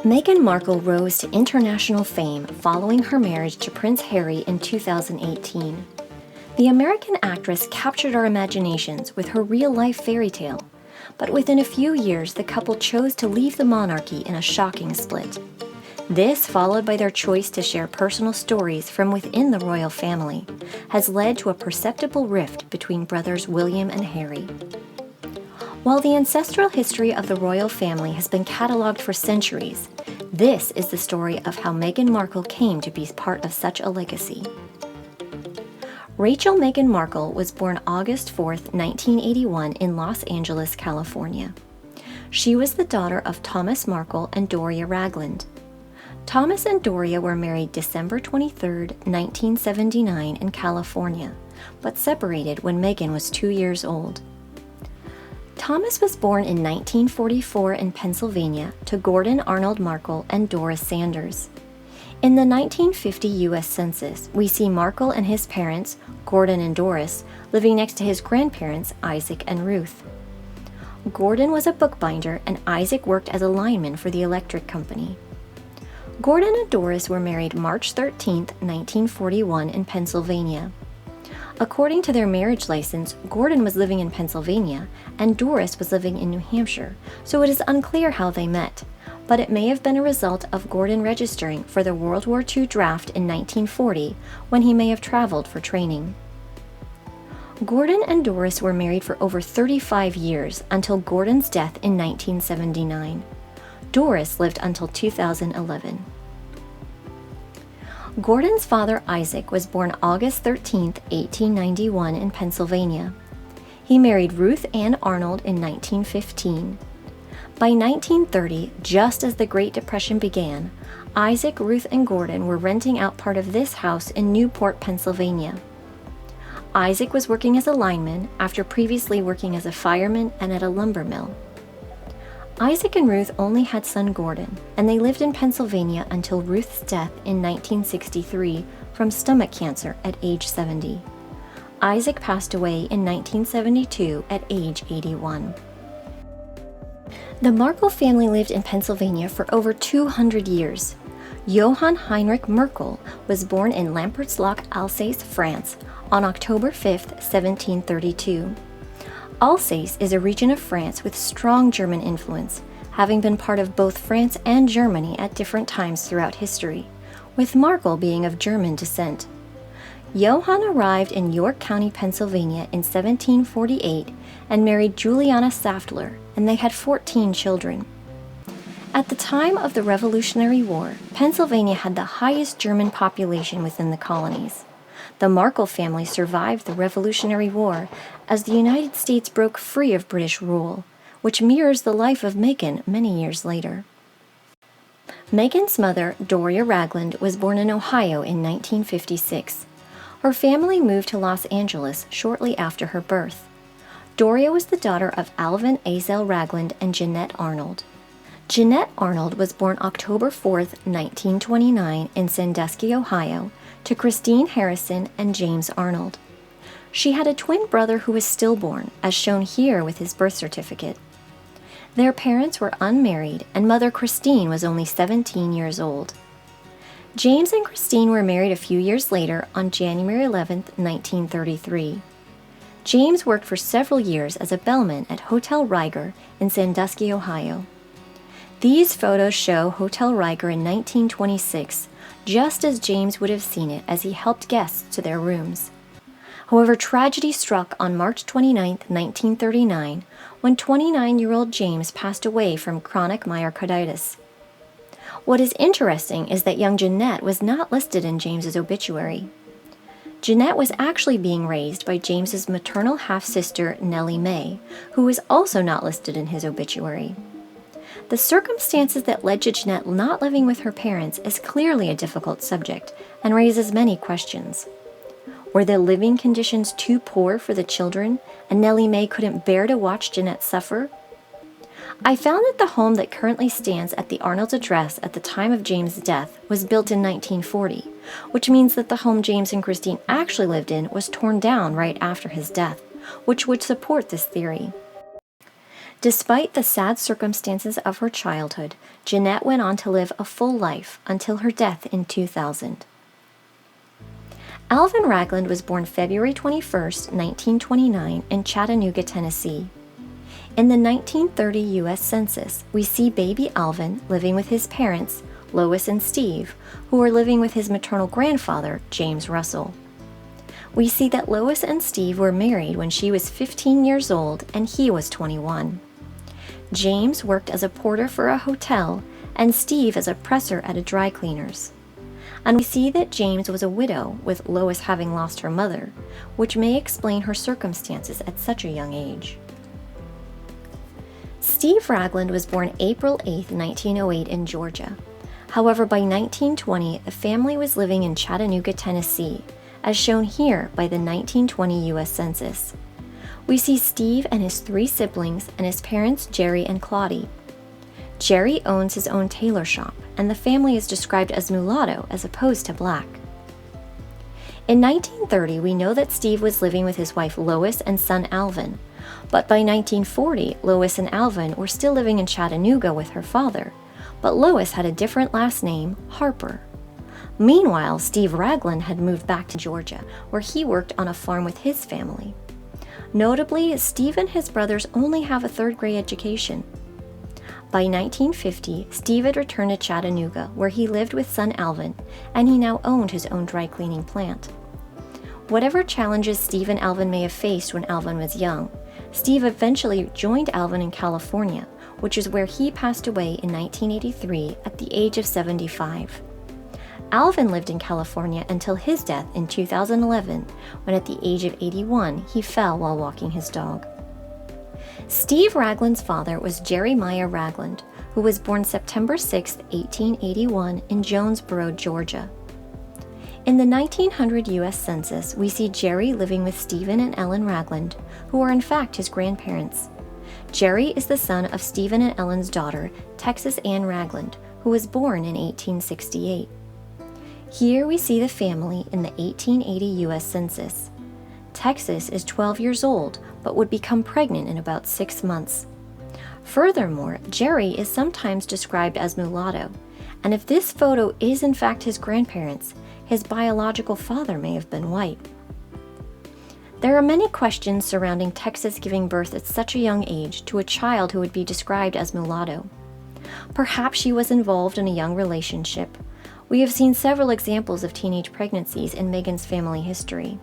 Meghan Markle rose to international fame following her marriage to Prince Harry in 2018. The American actress captured our imaginations with her real-life fairy tale, but within a few years the couple chose to leave the monarchy in a shocking split. This, followed by their choice to share personal stories from within the royal family, has led to a perceptible rift between brothers William and Harry. While the ancestral history of the royal family has been catalogued for centuries, this is the story of how Meghan Markle came to be part of such a legacy. Rachel Meghan Markle was born August 4, 1981 in Los Angeles, California. She was the daughter of Thomas Markle and Doria Ragland. Thomas and Doria were married December 23, 1979 in California, but separated when Meghan was 2 years old. Thomas was born in 1944 in Pennsylvania to Gordon Arnold Markle and Doris Sanders. In the 1950 U.S. Census, we see Markle and his parents, Gordon and Doris, living next to his grandparents, Isaac and Ruth. Gordon was a bookbinder and Isaac worked as a lineman for the electric company. Gordon and Doris were married March 13, 1941 in Pennsylvania. According to their marriage license, Gordon was living in Pennsylvania and Doris was living in New Hampshire, so it is unclear how they met, but it may have been a result of Gordon registering for the World War II draft in 1940 when he may have traveled for training. Gordon and Doris were married for over 35 years until Gordon's death in 1979. Doris lived until 2011. Gordon's father, Isaac, was born August 13, 1891 in Pennsylvania. He married Ruth Ann Arnold in 1915. By 1930, just as the Great Depression began, Isaac, Ruth, and Gordon were renting out part of this house in Newport, Pennsylvania. Isaac was working as a lineman after previously working as a fireman and at a lumber mill. Isaac and Ruth only had son Gordon, and they lived in Pennsylvania until Ruth's death in 1963 from stomach cancer at age 70. Isaac passed away in 1972 at age 81. The Markle family lived in Pennsylvania for over 200 years. Johann Heinrich Markle was born in Lampertz-Lac, Alsace, France, on October 5, 1732. Alsace is a region of France with strong German influence, having been part of both France and Germany at different times throughout history, with Markle being of German descent. Johann arrived in York County, Pennsylvania in 1748 and married Juliana Saftler, and they had 14 children. At the time of the Revolutionary War, Pennsylvania had the highest German population within the colonies. The Markle family survived the Revolutionary War as the United States broke free of British rule, which mirrors the life of Meghan many years later. Meghan's mother, Doria Ragland, was born in Ohio in 1956. Her family moved to Los Angeles shortly after her birth. Doria was the daughter of Alvin Azel Ragland and Janette Arnold. Janette Arnold was born October 4, 1929 in Sandusky, Ohio, to Christine Harrison and James Arnold. She had a twin brother who was stillborn, as shown here with his birth certificate. Their parents were unmarried, and Mother Christine was only 17 years old. James and Christine were married a few years later on January 11, 1933. James worked for several years as a bellman at Hotel Riger in Sandusky, Ohio. These photos show Hotel Riger in 1926, just as James would have seen it as he helped guests to their rooms. However, tragedy struck on March 29, 1939, when 29-year-old James passed away from chronic myocarditis. What is interesting is that young Janette was not listed in James's obituary. Janette was actually being raised by James's maternal half-sister, Nellie Mae, who was also not listed in his obituary. The circumstances that led to Janette not living with her parents is clearly a difficult subject and raises many questions. Were the living conditions too poor for the children, and Nellie Mae couldn't bear to watch Janette suffer? I found that the home that currently stands at the Arnold's address at the time of James' death was built in 1940, which means that the home James and Christine actually lived in was torn down right after his death, which would support this theory. Despite the sad circumstances of her childhood, Janette went on to live a full life until her death in 2000. Alvin Ragland was born February 21, 1929, in Chattanooga, Tennessee. In the 1930 U.S. Census, we see baby Alvin living with his parents, Lois and Steve, who were living with his maternal grandfather, James Russell. We see that Lois and Steve were married when she was 15 years old and he was 21. James worked as a porter for a hotel and Steve as a presser at a dry cleaner's. And we see that James was a widow, with Lois having lost her mother, which may explain her circumstances at such a young age. Steve Ragland was born April 8, 1908 in Georgia. However, by 1920, the family was living in Chattanooga, Tennessee, as shown here by the 1920 U.S. Census. We see Steve and his 3 siblings and his parents Jerry and Claudie. Jerry owns his own tailor shop, and the family is described as mulatto as opposed to black. In 1930, we know that Steve was living with his wife Lois and son Alvin, but by 1940, Lois and Alvin were still living in Chattanooga with her father, but Lois had a different last name, Harper. Meanwhile, Steve Ragland had moved back to Georgia, where he worked on a farm with his family. Notably, Steve and his brothers only have a 3rd-grade education. By 1950, Steve had returned to Chattanooga, where he lived with son Alvin, and he now owned his own dry cleaning plant. Whatever challenges Steve and Alvin may have faced when Alvin was young, Steve eventually joined Alvin in California, which is where he passed away in 1983 at the age of 75. Alvin lived in California until his death in 2011, when at the age of 81 he fell while walking his dog. Steve Ragland's father was Jeremiah Ragland, who was born September 6, 1881 in Jonesboro, Georgia. In the 1900 U.S. Census, we see Jerry living with Stephen and Ellen Ragland, who are in fact his grandparents. Jerry is the son of Stephen and Ellen's daughter, Texas Ann Ragland, who was born in 1868. Here we see the family in the 1880 U.S. Census. Texas is 12 years old, but would become pregnant in about 6 months. Furthermore, Jerry is sometimes described as mulatto, and if this photo is in fact his grandparents, his biological father may have been white. There are many questions surrounding Texas giving birth at such a young age to a child who would be described as mulatto. Perhaps she was involved in a young relationship. We have seen several examples of teenage pregnancies in Meghan's family history.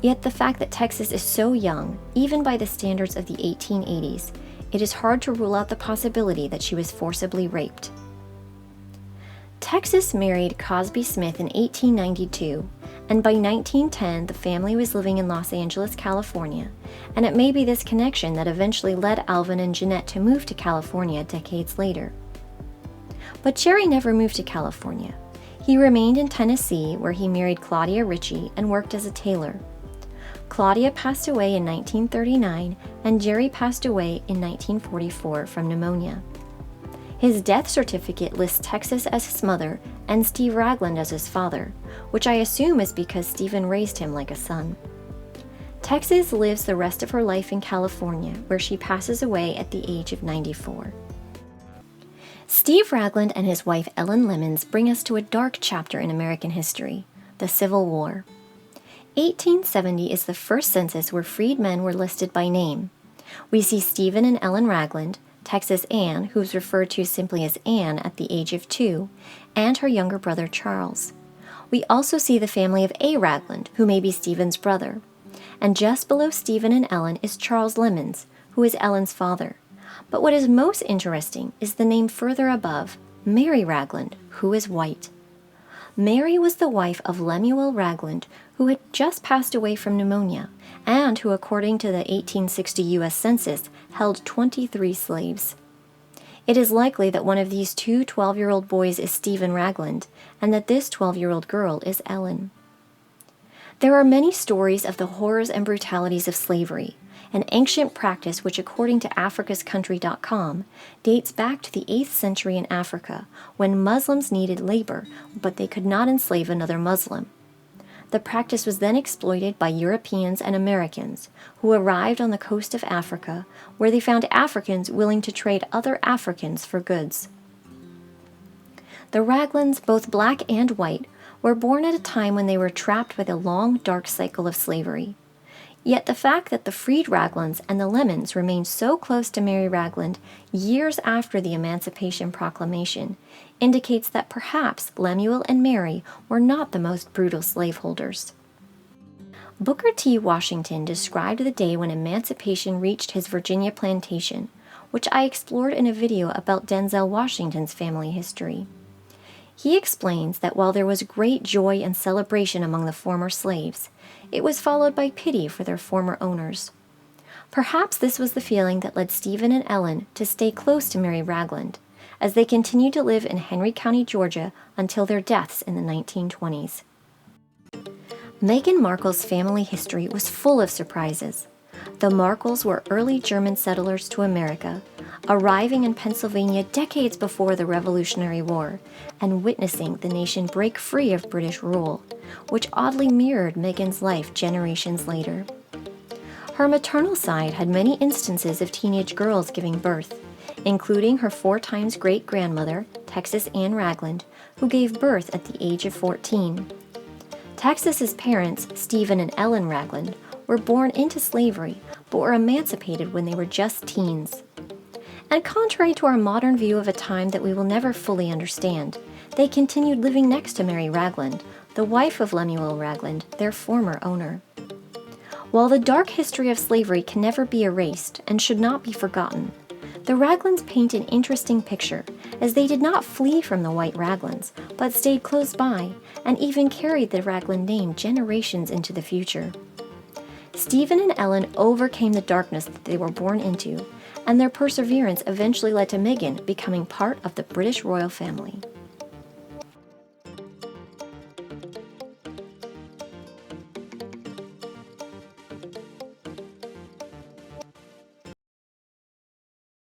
Yet the fact that Texas is so young, even by the standards of the 1880s, it is hard to rule out the possibility that she was forcibly raped. Texas married Cosby Smith in 1892, and by 1910 the family was living in Los Angeles, California, and it may be this connection that eventually led Alvin and Janette to move to California decades later. But Jerry never moved to California. He remained in Tennessee, where he married Claudia Ritchie and worked as a tailor. Claudia passed away in 1939, and Jerry passed away in 1944 from pneumonia. His death certificate lists Texas as his mother and Steve Ragland as his father, which I assume is because Stephen raised him like a son. Texas lives the rest of her life in California, where she passes away at the age of 94. Steve Ragland and his wife Ellen Lemons bring us to a dark chapter in American history, the Civil War. 1870 is the first census where freed men were listed by name. We see Stephen and Ellen Ragland, Texas Ann, who is referred to simply as Ann at the age of 2, and her younger brother Charles. We also see the family of A. Ragland, who may be Stephen's brother. And just below Stephen and Ellen is Charles Lemons, who is Ellen's father. But what is most interesting is the name further above, Mary Ragland, who is white. Mary was the wife of Lemuel Ragland, who had just passed away from pneumonia, and who, according to the 1860 U.S. Census, held 23 slaves. It is likely that one of these two 12-year-old boys is Stephen Ragland, and that this 12-year-old girl is Ellen. There are many stories of the horrors and brutalities of slavery, an ancient practice which, according to africascountry.com, dates back to the 8th century in Africa, when Muslims needed labor, but they could not enslave another Muslim. The practice was then exploited by Europeans and Americans who arrived on the coast of Africa, where they found Africans willing to trade other Africans for goods. The Raglans, both black and white, were born at a time when they were trapped by the long, dark cycle of slavery. Yet the fact that the freed Raglans and the Lemons remained so close to Mary Ragland years after the Emancipation Proclamation indicates that perhaps Lemuel and Mary were not the most brutal slaveholders. Booker T. Washington described the day when emancipation reached his Virginia plantation, which I explored in a video about Denzel Washington's family history. He explains that while there was great joy and celebration among the former slaves, it was followed by pity for their former owners. Perhaps this was the feeling that led Stephen and Ellen to stay close to Mary Ragland, as they continued to live in Henry County, Georgia, until their deaths in the 1920s. Meghan Markle's family history was full of surprises. The Markles were early German settlers to America, arriving in Pennsylvania decades before the Revolutionary War and witnessing the nation break free of British rule, which oddly mirrored Meghan's life generations later. Her maternal side had many instances of teenage girls giving birth, including her 4 times great-grandmother, Texas Ann Ragland, who gave birth at the age of 14. Texas's parents, Stephen and Ellen Ragland, were born into slavery, but were emancipated when they were just teens. And contrary to our modern view of a time that we will never fully understand, they continued living next to Mary Ragland, the wife of Lemuel Ragland, their former owner. While the dark history of slavery can never be erased and should not be forgotten, the Raglands paint an interesting picture, as they did not flee from the white Raglands, but stayed close by and even carried the Ragland name generations into the future. Stephen and Ellen overcame the darkness that they were born into, and their perseverance eventually led to Meghan becoming part of the British royal family.